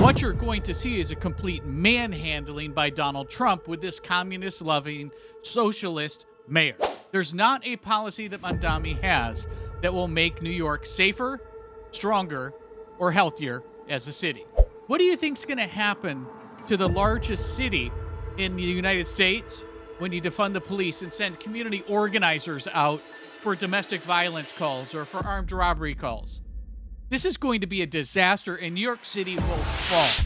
what you're going to see is a complete manhandling by Donald Trump with this communist-loving socialist mayor. There's not a policy that Mamdani has that will make New York safer, stronger, or healthier as a city. What do you think is going to happen to the largest city in the United States when you defund the police and send community organizers out for domestic violence calls or for armed robbery calls? This is going to be a disaster, and New York City will fall.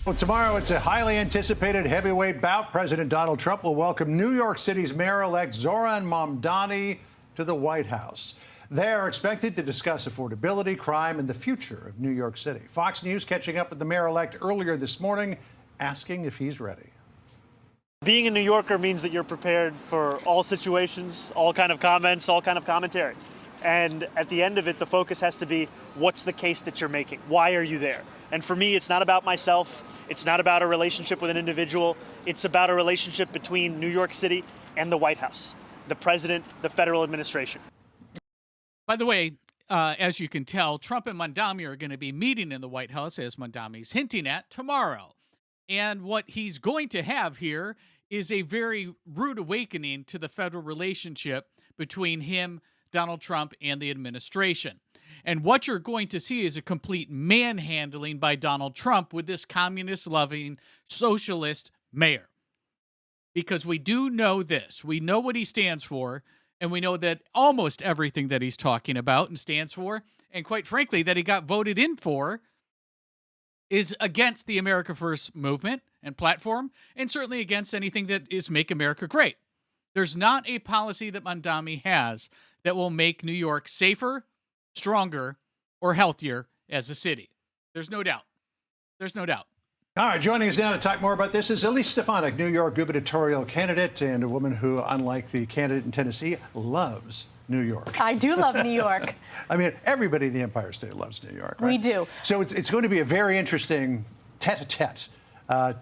Well, tomorrow it's a highly anticipated heavyweight bout. President Donald Trump will welcome New York City's mayor-elect Zohran Mamdani to the White House. They are expected to discuss affordability, crime, and the future of New York City. Fox News catching up with the mayor-elect earlier this morning, asking if he's ready. Being a New Yorker means that you're prepared for all situations, all kind of comments, all kind of commentary. And at the end of it, the focus has to be, what's the case that you're making? Why are you there? And for me, it's not about myself. It's not about a relationship with an individual. It's about a relationship between New York City and the White House, the president, the federal administration. By the way, as you can tell, Trump and Mamdani are going to be meeting in the White House, as Mamdani's hinting at, tomorrow. And what he's going to have here is a very rude awakening to the federal relationship between him, Donald Trump, and the administration. And what you're going to see is a complete manhandling by Donald Trump with this communist-loving socialist mayor. Because we do know this. We know what he stands for, and we know that almost everything that he's talking about and stands for, and quite frankly, that he got voted in for, is against the America First movement and platform, and certainly against anything that is Make America Great. There's not a policy that Mamdani has that will make New York safer, stronger, or healthier as a city. There's no doubt. There's no doubt. All right, joining us now to talk more about this is Elise Stefanik, New York gubernatorial candidate, and a woman who, unlike the candidate in Tennessee, loves New York. I do love New York. I mean, everybody in the Empire State loves New York, right? We do. So it's going to be a very interesting tete-a-tete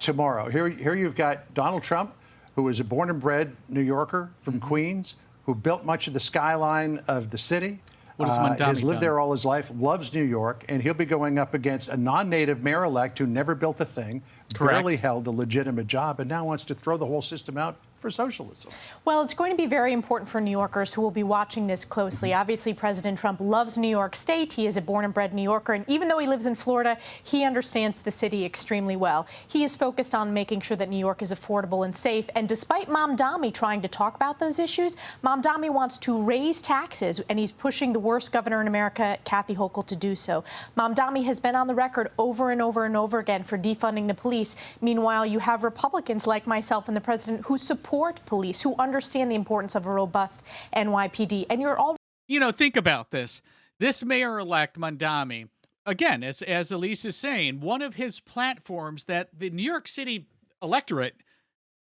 tomorrow. Here you've got Donald Trump, who is a born and bred New Yorker from Queens, who built much of the skyline of the city. What has Mamdani has lived done? there all his life, loves New York, and he'll be going up against a non-native mayor-elect who never built a thing, Correct. barely held a legitimate job, and now wants to throw the whole system out for socialism. Well, it's going to be very important for New Yorkers who will be watching this closely. Obviously, President Trump loves New York State. He is a born and bred New Yorker, and even though he lives in Florida, he understands the city extremely well. He is focused on making sure that New York is affordable and safe, and despite Mamdani trying to talk about those issues, Mamdani wants to raise taxes, and he's pushing the worst governor in America, Kathy Hochul, to do so. Mamdani has been on the record over and over and over again for defunding the police. Meanwhile, you have Republicans like myself and the president who support police, who understand the importance of a robust NYPD. And you're all... You know, think about this. This mayor-elect, Mamdani, again, as Elise is saying, one of his platforms that the New York City electorate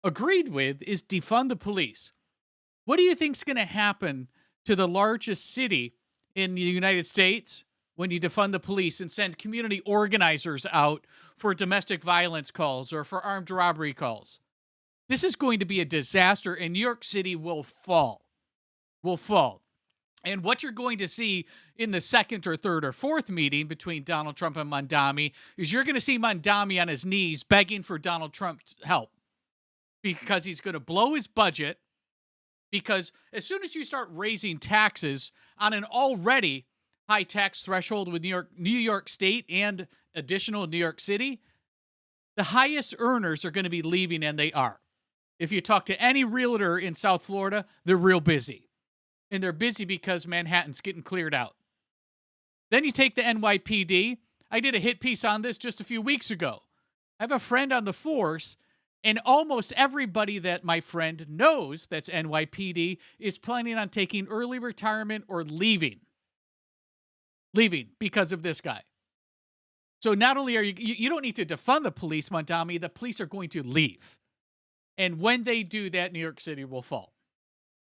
agreed with is defund the police. What do you think is going to happen to the largest city in the United States when you defund the police and send community organizers out for domestic violence calls or for armed robbery calls? This is going to be a disaster, and New York City will fall. Will fall. And what you're going to see in the second or third or fourth meeting between Donald Trump and Mamdani is you're going to see Mamdani on his knees begging for Donald Trump's help because he's going to blow his budget, because as soon as you start raising taxes on an already high tax threshold with New York State and additional New York City, the highest earners are going to be leaving, and they are. If you talk to any realtor in South Florida, they're real busy. And they're busy because Manhattan's getting cleared out. Then you take the NYPD. I did a hit piece on this just a few weeks ago. I have a friend on the force, and almost everybody that my friend knows that's NYPD is planning on taking early retirement or leaving. Leaving because of this guy. So not only are you don't need to defund the police, Mamdani, the police are going to leave. And when they do that, New York City will fall.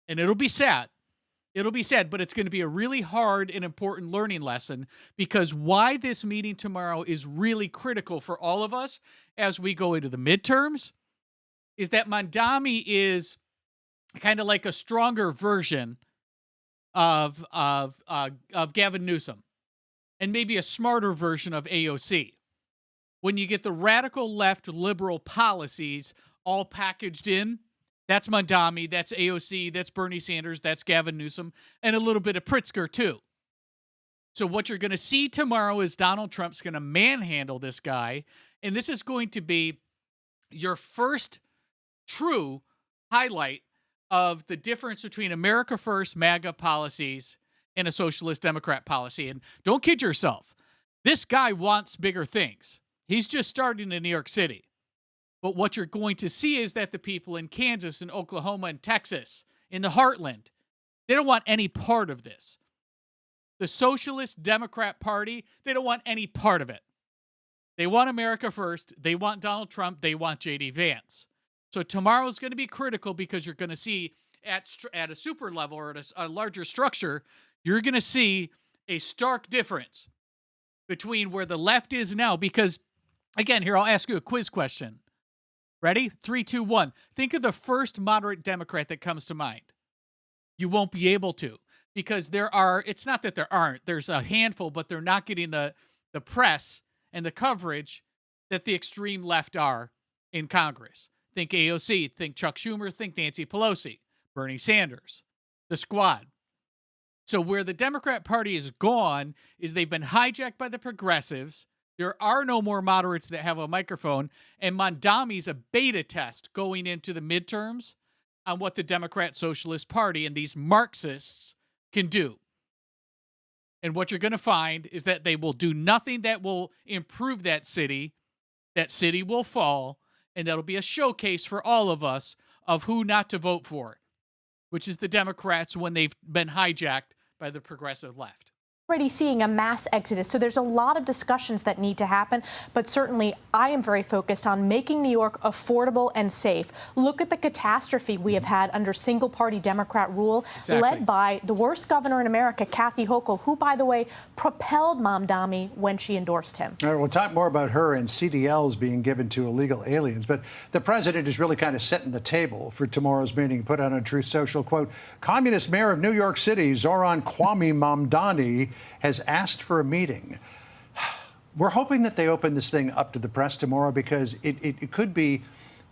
And it'll be sad. It'll be sad, but it's going to be a really hard and important learning lesson, because why this meeting tomorrow is really critical for all of us as we go into the midterms is that Mamdani is kind of like a stronger version of Gavin Newsom, and maybe a smarter version of AOC. When you get the radical left liberal policies all packaged in, that's Mamdani, that's AOC, that's Bernie Sanders, that's Gavin Newsom, and a little bit of Pritzker too. So what you're going to see tomorrow is Donald Trump's going to manhandle this guy, and this is going to be your first true highlight of the difference between America First MAGA policies and a socialist Democrat policy. And don't kid yourself. This guy wants bigger things. He's just starting in New York City. But what you're going to see is that the people in Kansas and Oklahoma and Texas, in the heartland, they don't want any part of this. The Socialist Democrat Party, they don't want any part of it. They want America First. They want Donald Trump. They want J.D. Vance. So tomorrow's going to be critical because you're going to see at a super level or at a larger structure, you're going to see a stark difference between where the left is now. Because, again, here, I'll ask you a quiz question. Ready? 3, 2, 1. Think of the first moderate Democrat that comes to mind. You won't be able to because it's not that there aren't. There's a handful, but they're not getting the press and the coverage that the extreme left are in Congress. Think AOC, think Chuck Schumer, think Nancy Pelosi, Bernie Sanders, the squad. So where the Democrat Party is gone is they've been hijacked by the progressives. There are no more moderates that have a microphone. And Mamdani's a beta test going into the midterms on what the Democrat Socialist Party and these Marxists can do. And what you're going to find is that they will do nothing that will improve that city. That city will fall. And that'll be a showcase for all of us of who not to vote for, which is the Democrats when they've been hijacked by the progressive left. Already seeing a mass exodus. So there's a lot of discussions that need to happen, but certainly I am very focused on making New York affordable and safe. Look at the catastrophe we have had under single-party Democrat rule, led by the worst governor in America, Kathy Hochul, who, by the way, propelled Mamdani when she endorsed him. All right, we'll talk more about her and CDLs being given to illegal aliens, but the president is really kind of setting the table for tomorrow's meeting. Put out on Truth Social, quote, Communist Mayor of New York City, Zohran Mamdani, has asked for a meeting. We're hoping that they open this thing up to the press tomorrow because it could be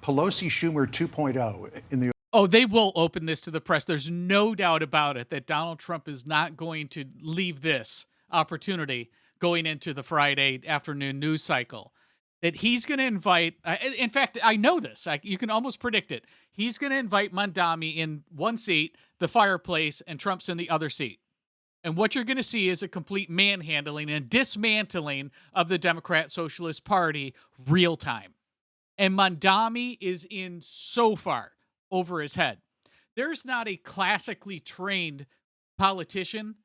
Pelosi Schumer 2.0 in the. Oh, they will open this to the press. There's no doubt about it that Donald Trump is not going to leave this opportunity going into the Friday afternoon news cycle. That he's going to invite, in fact, I know this. You can almost predict it. He's going to invite Mamdani in one seat, the fireplace, and Trump's in the other seat. And what you're going to see is a complete manhandling and dismantling of the Democrat Socialist Party real time. And Mamdani is in so far over his head. There's not a classically trained politician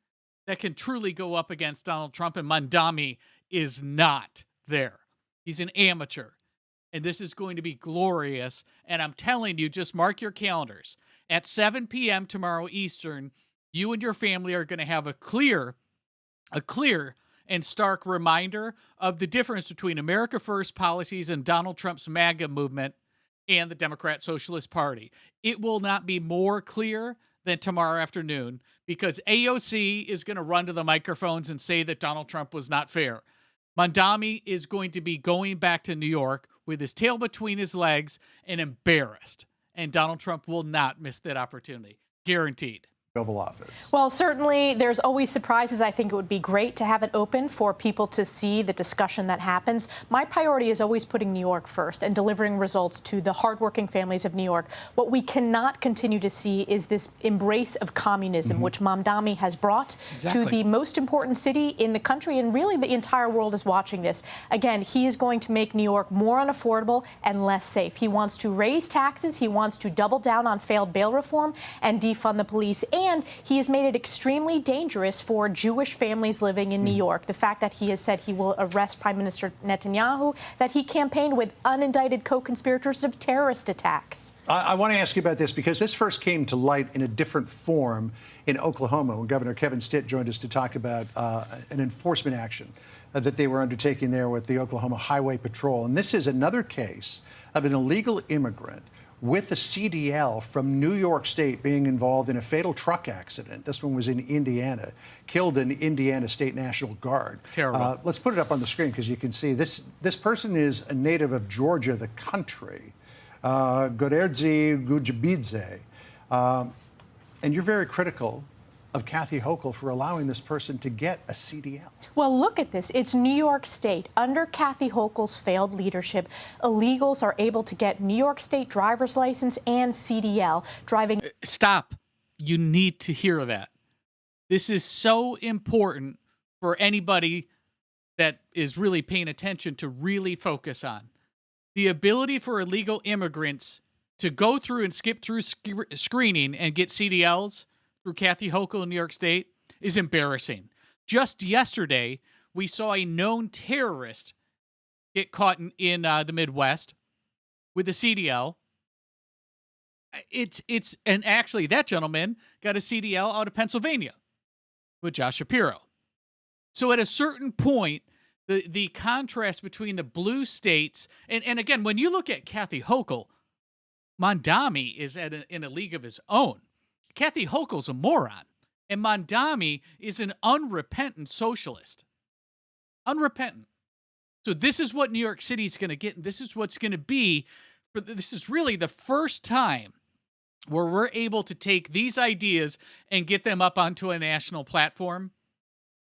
that can truly go up against Donald Trump, and Mamdani is not there. He's an amateur. And this is going to be glorious. And I'm telling you, just mark your calendars. At 7 p.m. tomorrow Eastern, you and your family are going to have a clear and stark reminder of the difference between America First policies and Donald Trump's MAGA movement and the Democrat Socialist Party. It will not be more clear than tomorrow afternoon because AOC is going to run to the microphones and say that Donald Trump was not fair. Mamdani is going to be going back to New York with his tail between his legs and embarrassed. And Donald Trump will not miss that opportunity. Guaranteed. Oval Office. Well, certainly there's always surprises. I think it would be great to have it open for people to see the discussion that happens. My priority is always putting New York first and delivering results to the hardworking families of New York. What we cannot continue to see is this embrace of communism, which Mamdani has brought to the most important city in the country, and really the entire world is watching this. Again, he is going to make New York more unaffordable and less safe. He wants to raise taxes. He wants to double down on failed bail reform and defund the police. And he has made it extremely dangerous for Jewish families living in New York. The fact that he has said he will arrest Prime Minister Netanyahu, that he campaigned with unindicted co-conspirators of terrorist attacks. I want to ask you about this because this first came to light in a different form in Oklahoma when Governor Kevin Stitt joined us to talk about an enforcement action that they were undertaking there with the Oklahoma Highway Patrol. And this is another case of an illegal immigrant with a CDL from New York State being involved in a fatal truck accident. This one was in Indiana, killed an Indiana State National Guard. Terrible. Let's put it up on the screen because you can see this. This person is a native of Georgia, the country, Goderdzi Gujabidze. And you're very critical of Kathy Hochul for allowing this person to get a CDL. Well, look at this. It's New York State. Under Kathy Hochul's failed leadership, illegals are able to get New York State driver's license and CDL driving. Stop. You need to hear that. This is so important for anybody that is really paying attention to really focus on. The ability for illegal immigrants to go through and skip through screening and get CDLs through Kathy Hochul in New York State is embarrassing. Just yesterday, we saw a known terrorist get caught in the Midwest with a CDL. And actually that gentleman got a CDL out of Pennsylvania with Josh Shapiro. So at a certain point, the contrast between the blue states, and again, when you look at Kathy Hochul, Mamdani is in a league of his own. Kathy Hochul's a moron, and Mamdani is an unrepentant socialist. Unrepentant. So this is what New York City is going to get, and this is what's going to be. This is really the first time where we're able to take these ideas and get them up onto a national platform,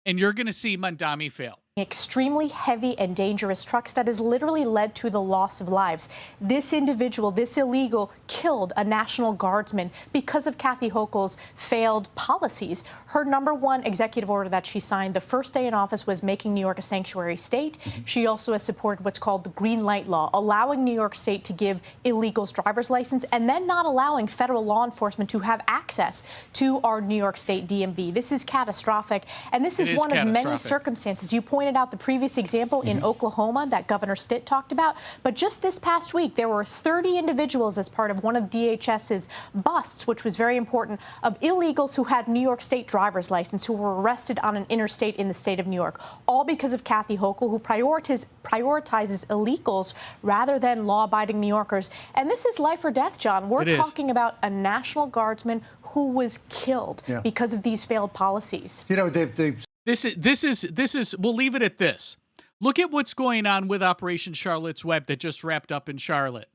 and you're going to see Mamdani fail. Extremely heavy and dangerous trucks that has literally led to the loss of lives. This individual, this illegal, killed a National Guardsman because of Kathy Hochul's failed policies. Her #1 executive order that she signed the first day in office was making New York a sanctuary state. She also has supported what's called the Green Light Law, allowing New York State to give illegals driver's license and then not allowing federal law enforcement to have access to our New York State DMV. This is catastrophic, and this is one of many circumstances. You pointed out the previous example in Oklahoma that Governor Stitt talked about, but just this past week there were 30 individuals as part of one of DHS's busts, which was very important, of illegals who had New York State driver's license who were arrested on an interstate in the state of New York, all because of Kathy Hochul, who prioritizes illegals rather than law-abiding New Yorkers. And this is life or death, John. We're talking about a National Guardsman who was killed because of these failed policies. You know, This is, we'll leave it at this. Look at what's going on with Operation Charlotte's Web that just wrapped up in Charlotte,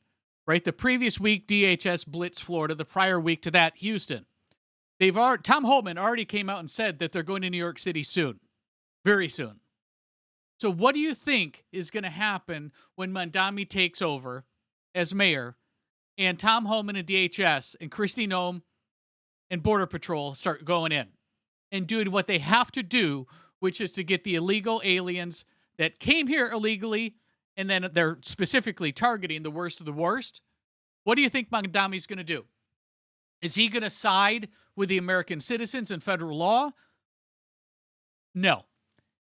right? The previous week, DHS blitzed Florida. The prior week to that, Houston. Tom Homan already came out and said that they're going to New York City soon, very soon. So what do you think is going to happen when Mamdani takes over as mayor and Tom Homan and DHS and Kristi Noem and Border Patrol start going in and doing what they have to do, which is to get the illegal aliens that came here illegally, and then they're specifically targeting the worst of the worst? What do you think Mamdani's going to do? Is he going to side with the American citizens and federal law? No.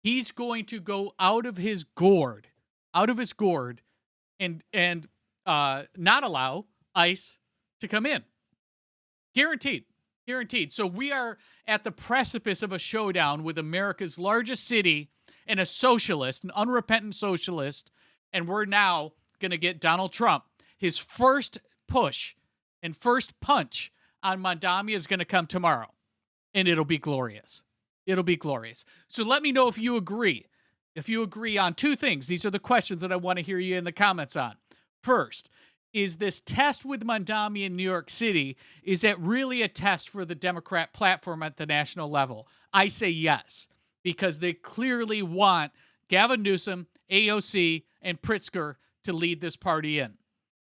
He's going to go out of his gourd, and not allow ICE to come in. Guaranteed. Guaranteed. So we are at the precipice of a showdown with America's largest city and a socialist, an unrepentant socialist, and we're now going to get Donald Trump. His first push and first punch on Mamdani is going to come tomorrow, and it'll be glorious. It'll be glorious. So let me know if you agree. If you agree on two things. These are the questions that I want to hear you in the comments on. First, is this test with Mamdani in New York City, is it really a test for the Democrat platform at the national level? I say yes, because they clearly want Gavin Newsom, AOC, and Pritzker to lead this party in.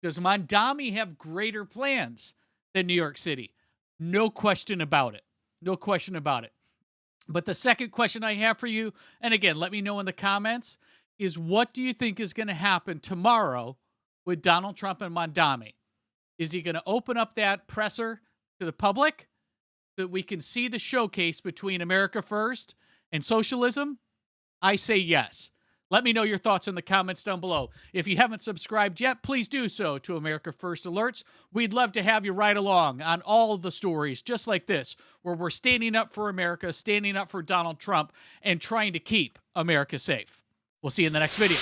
Does Mamdani have greater plans than New York City? No question about it. No question about it. But the second question I have for you, and again, let me know in the comments, is what do you think is going to happen tomorrow with Donald Trump and Mamdani? Is he going to open up that presser to the public so that we can see the showcase between America First and socialism? I say yes. Let me know your thoughts in the comments down below. If you haven't subscribed yet, please do so to America First Alerts. We'd love to have you right along on all the stories just like this, where we're standing up for America, standing up for Donald Trump, and trying to keep America safe. We'll see you in the next video.